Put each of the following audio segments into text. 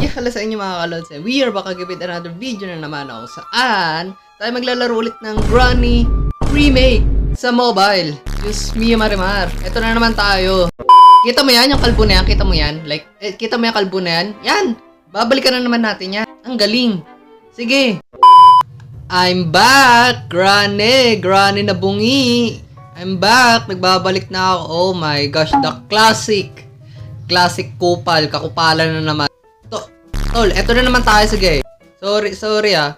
Hello sa inyo mga kalods. We are back again with another video na naman ako saan tayo maglalaro ulit ng Granny Remake sa mobile. Diyos mio marimar. Ito na naman tayo. Kita mo yan? Yung kalbo na yan? Kita mo yan? Like, kita mo yung kalbo na yan? Yan! Babalikan na naman natin yan. Ang galing. Sige. I'm back! Granny! Granny na bungi! I'm back! Nagbabalik na ako. Oh my gosh, the classic! Classic kupal. Kakupalan na naman. Tol, eto na naman tayo. Sige. Sorry ah.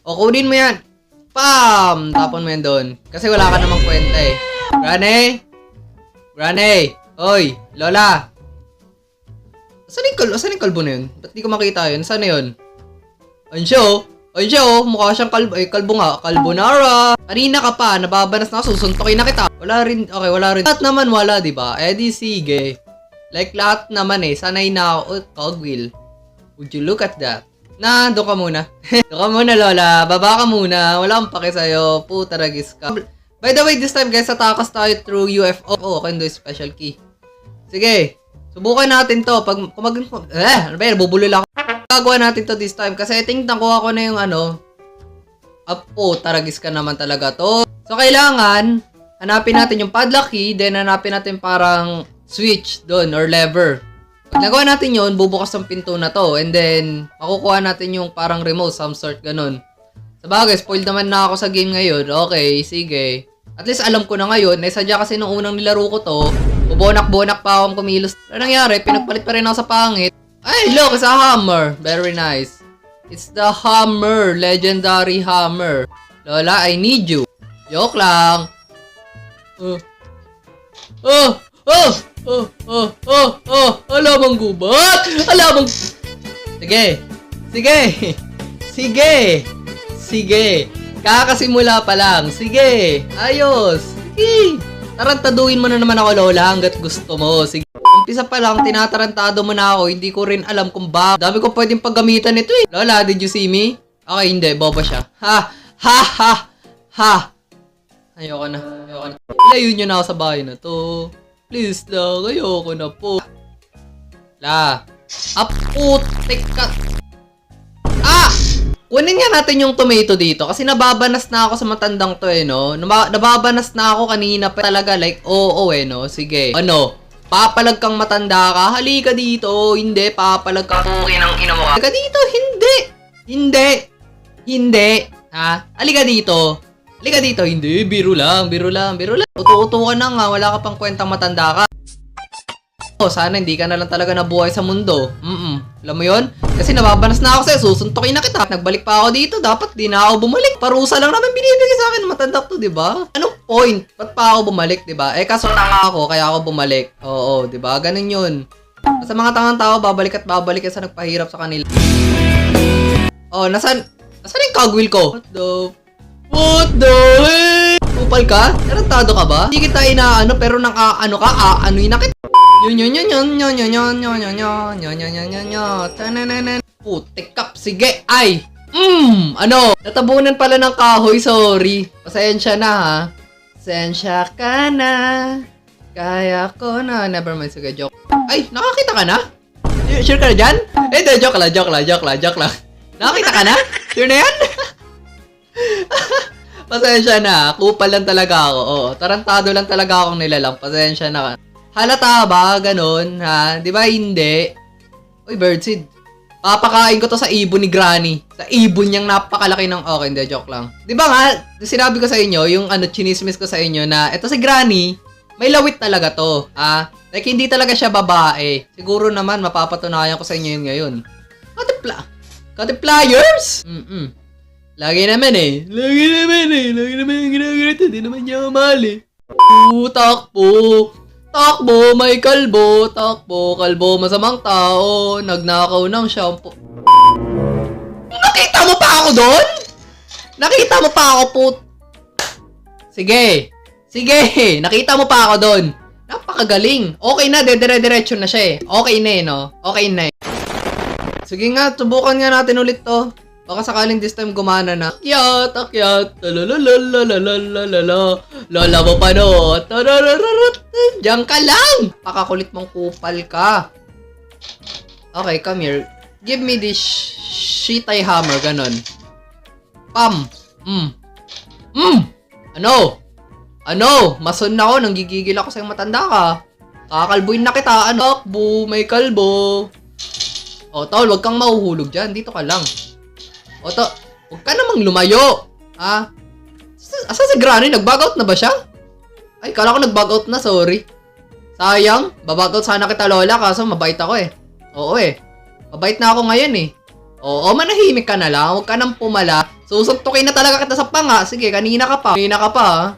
O, kunin mo yan. Pam! Tapon mo yan doon. Kasi wala ka namang kwenta eh. Granny! Granny! Oy! Lola! Saan yung kalbo na yun? Ba't di ko makita yun? Saan na yun? Ayun siya oh. Ayun siya oh. Mukha siyang kalbo. Ay, kalbo nga. Carbonara! Kanina ka pa. Nababanas na ako. Susuntokin na kita. Wala rin. Okay, wala rin. Lahat naman wala, diba? Eh di sige. Like lahat naman eh. Sanay na ako. Oh, cogwheel. Would you look at that? Doon ka muna. Doon ka muna, Lola. Baba ka muna. Wala akong pake sa'yo. Puta ragis ka. By the way, this time guys, tatakas tayo through UFO. Oh, okay, doon special key. Sige. Subukan natin to. Pag ano ba yun? Bubulol ako. Gagawa natin to this time. Kasi tingnan ko ako na yung ano. Oh, taragis ka naman talaga to. So, kailangan hanapin natin yung padlock key. Then, hanapin natin parang switch doon or lever. Pag nagawa natin yun, bubukas ang pinto na to. And then, makukuha natin yung parang remote, some sort, ganun. Sabagay, spoiled naman na ako sa game ngayon. Okay, sige. At least alam ko na ngayon. Sadya kasi nung unang nilaro ko to, bubonak-bonak pa akong kumilos. Ano nangyari? Pinagpalit pa rin ako sa pangit. Ay, look, it's a hammer. Very nice. It's the hammer. Legendary hammer. Lola, I need you. Joke lang. Alamang gubat! Alamang... Sige! Kakasimula pa lang. Sige! Ayos! Sige! Tarantaduhin mo na naman ako, Lola, hanggat gusto mo. Sige. Umpisa pa lang, tinatarantado mo na ako. Hindi ko rin alam kung bakit. Dami ko pwedeng paggamitan ito eh. Lola, did you see me? Okay, hindi. Boba siya. Ha! Ayoko na. Ilayo nyo na ako sa bahay na to. Please lang, ayoko na po. Putik ka. Kunin nga natin yung tomato dito kasi nababanas na ako sa matandang to eh, no? Nababanas na ako kanina pa talaga, like, oo eh, no? Sige. Ano? Papalag kang matanda ka? Halika dito. Hindi, papalag ka. Okay nang ina mo ka. Halika dito. Hindi. Ha? Halika dito. Hindi. Biro lang. Uto-uto ka na nga. Wala ka pang kwentang matanda ka. Sana hindi ka na lang talaga nabuhay sa mundo. Alam mo yun? Kasi nababanas na ako sa'yo. Susuntokin na kita. Nagbalik pa ako dito. Dapat di na ako bumalik. Parusa lang naman binibigay sa akin ng matanda to, diba? Anong point? Ba't pa ako bumalik, diba? Eh, kaso tanga ako, kaya ako bumalik. Oo, diba? Ganun yun. Sa mga tangang tao, babalik sa nagpahirap sa kanila. Oh, nasaan yung cogwheel ko? What the heck? Kupal ka? Tarantado ka ba? Hindi kita inaano, pero nang aano'y na kita. Putik kap, sige, ay! Ano? Natabunan pala ng kahoy, sorry. Pasensya na ha. Pasensya ka na. Kaya ko na. Never mind, sige, joke. Ay, nakakita ka na? Sure ka na dyan? Joke lang. Nakakita ka na? Sure na yan? Pasensya na, kupal lang talaga ako. Oo, tarantado lang talaga akong nilalang. Pasensya na ka. Halata ba? Ganon, ha? Di ba hindi? Uy, birdseed. Papakain ko to sa ibon ni Granny. Sa ibon niyang napakalaki ng... Okay, hindi, joke lang. Di ba nga, sinabi ko sa inyo, yung chinismis ko sa inyo na ito si Granny, may lawit talaga to, ha? Like, hindi talaga siya babae. Siguro naman, mapapatunayan ko sa inyo yun ngayon. Katipliers? Lagi naman yung ginagawa. Hindi naman niya mahal eh. Takbo, may kalbo. Kalbo, masamang tao. Nagnakaw ng shampoo. Nakita mo pa ako doon? Nakita mo pa ako, put. Sige. Nakita mo pa ako doon. Napakagaling. Okay na, dire-diretso na siya eh. Okay na eh, no? Okay na eh. Sige nga, subukan nga natin ulit to. Baka sakaling this time gumana na. Akyat. Lola mo pa no. Diyan ka lang. Pakakulit mong kupal ka. Okay, come here. give me this shitai hammer, ganon. Pam! Ano? Mason na ako, nanggigigil ako sa'yo matanda ka. Kakalbuin na kita, anak, may kalbo. O, tol, wag kang mahuhulog dyan, dito ka lang. O, tol, wag ka namang lumayo. Ha? Asa si Granny, nag-bug out na ba siya? Ay, kala ko nag-bug out na, sorry. Sayang, babag out sana kita lola, kaso mabait ako eh. Oo eh. Mabait na ako ngayon eh. Oo, manahimik ka na lang. Huwag ka nang pumala. Susuntukin na talaga kita sa panga. Sige, kanina ka pa ha.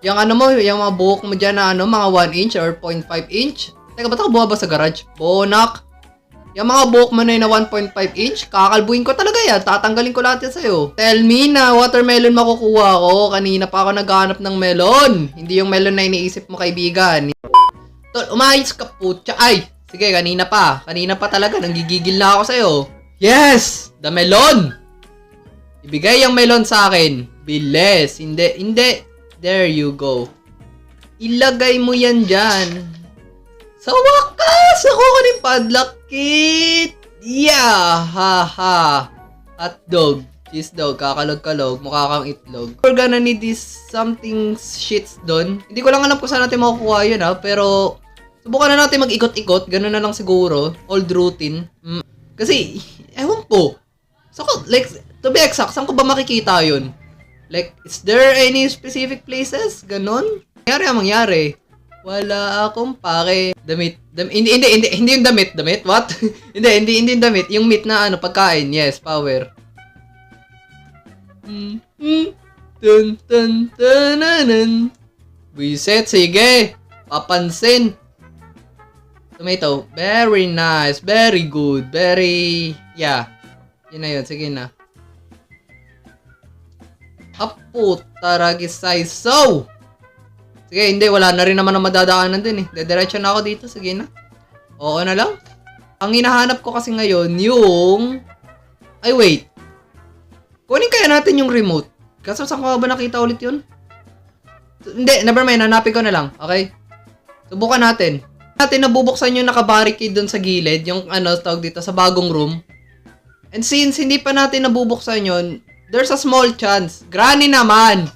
Yung ano mo, yung mga buhok mo dyan na ano, mga 1 inch or 0.5 inch. Teka, ba't ako bumaba sa garage? Bonak. Yung mga buhok mo na yun na 1.5 inch, kakalbuin ko talaga yan. Tatanggalin ko lahat yan sa'yo. Tell me na, watermelon makukuha ko. Kanina pa ako naghahanap ng melon. Hindi yung melon na iniisip mo, kaibigan. Tol, umayos ka putya. Ay, sige, kanina pa talaga, nanggigigil na ako sa'yo. Yes! The melon! Ibigay yung melon sa akin. Bilis. Hindi. There you go. Ilagay mo yan dyan. Sa wakas! Nakuha ko ng padlock kit! Yeah! Ha! Hotdog. Cheese dog. Kakalog-kalog. Mukha kang itlog. We're gonna need this something shits doon. Hindi ko lang alam kung saan natin makukuha yun ha. Pero, subukan na natin mag-ikot-ikot. Ganun na lang siguro. Old routine. Kasi, ewan po. So, like, to be exact, saan ko ba makikita yun? Like, is there any specific places? Ganon? Mangyari. Wala akong pake. Damit. Hindi yung damit. Damit? What? hindi yung damit. Yung meat na ano, pagkain. Yes, power. Tun. Reset, sige. Papansin. Tomato. Very nice. Very good. Very... Yeah. Yun na yun. Sige na. Apo, taragisay. So! Sige, hindi. Wala na rin naman ang madadaanan din eh. Dediretso na ako dito. Sige na. Oo na lang. Ang hinahanap ko kasi ngayon, yung... Ay, wait. Kunin kaya natin yung remote. Kaso saan ko ba nakita ulit yun? Hindi, nevermind. Hanapin ko na lang. Okay? Subukan natin. Nabubuksan yung nakabarricade dun sa gilid. Yung ano, tawag dito, sa bagong room. And since hindi pa natin nabubuksan yun, there's a small chance. Granny naman!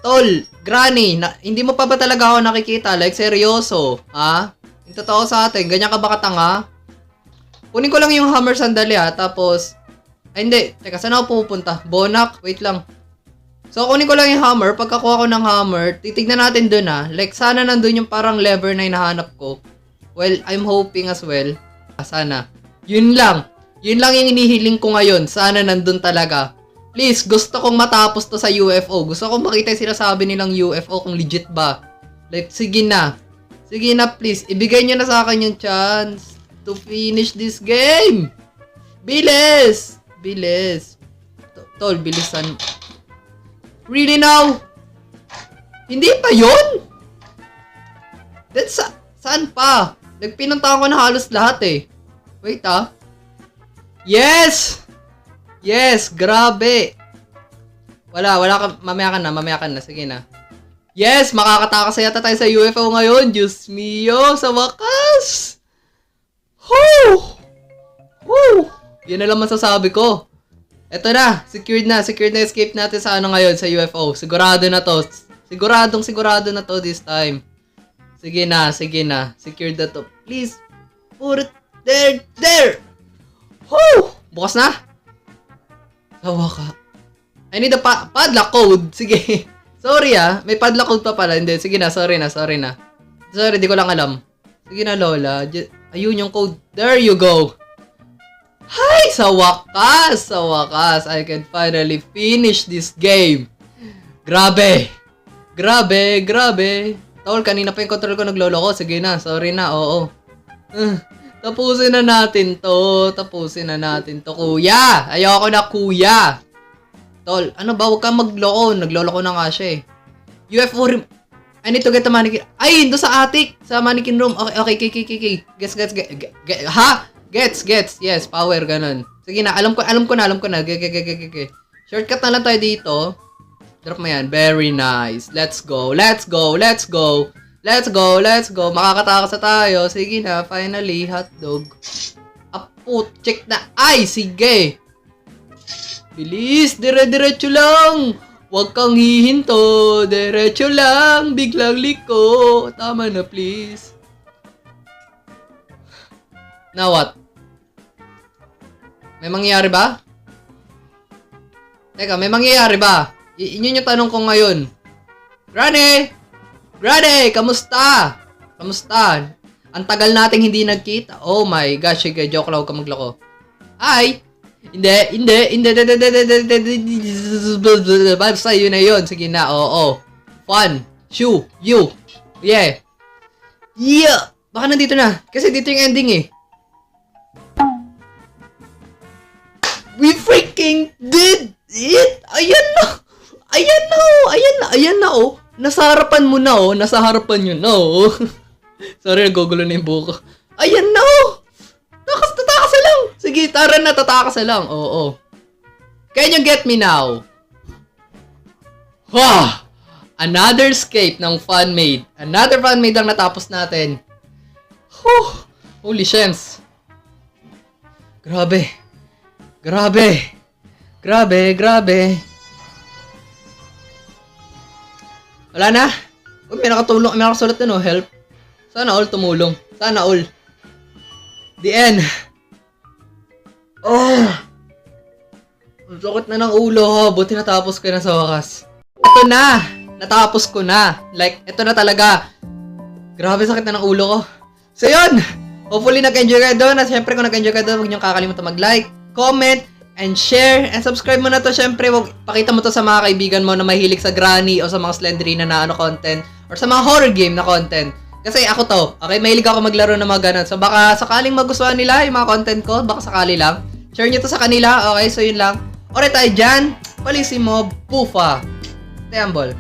Tol, Granny, hindi mo pa ba talaga ako nakikita? Like, seryoso. Ha? Yung totoo sa atin, ganyan ka ba katanga? Kunin ko lang yung hammer sandali ha, tapos... Ay, hindi. Teka, saan ako pupunta? Bonak? Wait lang. So, kunin ko lang yung hammer. Pagkakuha ko ng hammer, titignan natin dun ha. Like, sana nandun yung parang lever na hinahanap ko. Well, I'm hoping as well. Sana. Yun lang. Yun lang yung inihiling ko ngayon. Sana nandun talaga. Please, gusto kong matapos to sa UFO. Gusto kong makita yung sinasabi nilang UFO kung legit ba. Like, sige na. Sige na, please. Ibigay nyo na sa akin yung chance to finish this game. Bilis! Bilis. Tol, bilisan. Really now? Hindi pa yun? That's saan pa? Nagpinuntahan ko na halos lahat eh. Wait ah. Yes! Yes, grabe. Wala ka, mamaya ka na, sige na. Yes, makakatakas yata tayo sa UFO ngayon. Diyos mio, sa wakas. Woo! Woo! Yan na lang masasabi ko. Eto na, secured na escape natin sa ano ngayon, sa UFO. Sigurado na to. Sigurado na to this time. Sige na. Secured na to. Please, put it there. Woo! Bukas na. Tawa ka. I need a padlock code. Sige. Sorry may padlock code pa pala. Hindi, sige na, sorry na. Sorry, di ko lang alam. Sige na, Lola. Ayun yung code. There you go. Hi! Sa wakas, I can finally finish this game. Grabe. Tol, kanina pa yung control ko naglolo ko. Sige na, sorry na, oo. Tapusin na natin to, kuya. Ayoko na, kuya. Tol, ano ba? Huwag kang magloko. Naglolo ko na nga siya eh. UFO room. I need to get the mannequin. Ay, doon sa attic. Sa mannequin room. Okay. Gets. Ha? Gets. Yes, power, ganun. Sige na, alam ko na. Shortcut na lang tayo dito. Drop mo yan. Very nice. Let's go. Makakatakas na tayo. Sige na, finally, hotdog. Apo, check na. Ay, sige. Bilis, dire-diretso lang. Huwag kang hihinto. Diretso lang. Biglang liko. Tama na, please. Now what? May mangyayari ba? Teka, may mangyayari ba? Yun yung tanong ko ngayon. Granny! Granny! Kamusta? Kamusta? Ang tagal nating hindi nagkita. Oh my gosh, sige, joke lang, huwag ka magloko. Ay! Hindi. Basta yun na yun. Sige na, oo. Fun. Shoo. You. Yeah. Yeah! Baka nandito na. Kasi dito yung ending eh. We freaking did it! Ayan na! Ayan na, oh. Nasa harapan mo na, oh. Nasa harapan nyo na, oh. Sorry, nagugulo na yung buko. Ayan na, oh. Tatakas lang. Sige, tara na, tatakas lang. Oo. Can you get me now? Ha! Another escape ng fan-made. Another fan-made ang natapos natin. Whew. Holy shams. Grabe. Wala na. Uy, may nakatulong. May nakasulat na, no? Help. Sana all tumulong. Sana all. The end. Oh! Ang sakit na ng ulo. Buti natapos ko na sa wakas. Ito na! Natapos ko na. Like, ito na talaga. Grabe, sakit na ng ulo ko. So, yun! Hopefully, nag-enjoy kayo doon. At syempre, kung nag-enjoy kayo doon, huwag niyong kakalimutan mag-like, comment, and share. And subscribe mo na to. Syempre, pakita mo to sa mga kaibigan mo na mahilig sa granny o sa mga Slenderina na content. Or sa mga horror game na content. Kasi ako to, okay? Mahilig ako maglaro ng mga ganun. So, baka sakaling magustuhan nila yung mga content ko. Baka sakali lang. Share nyo to sa kanila. Okay, so yun lang. Alright tayo dyan. Palisimo, Bufa. Teambol.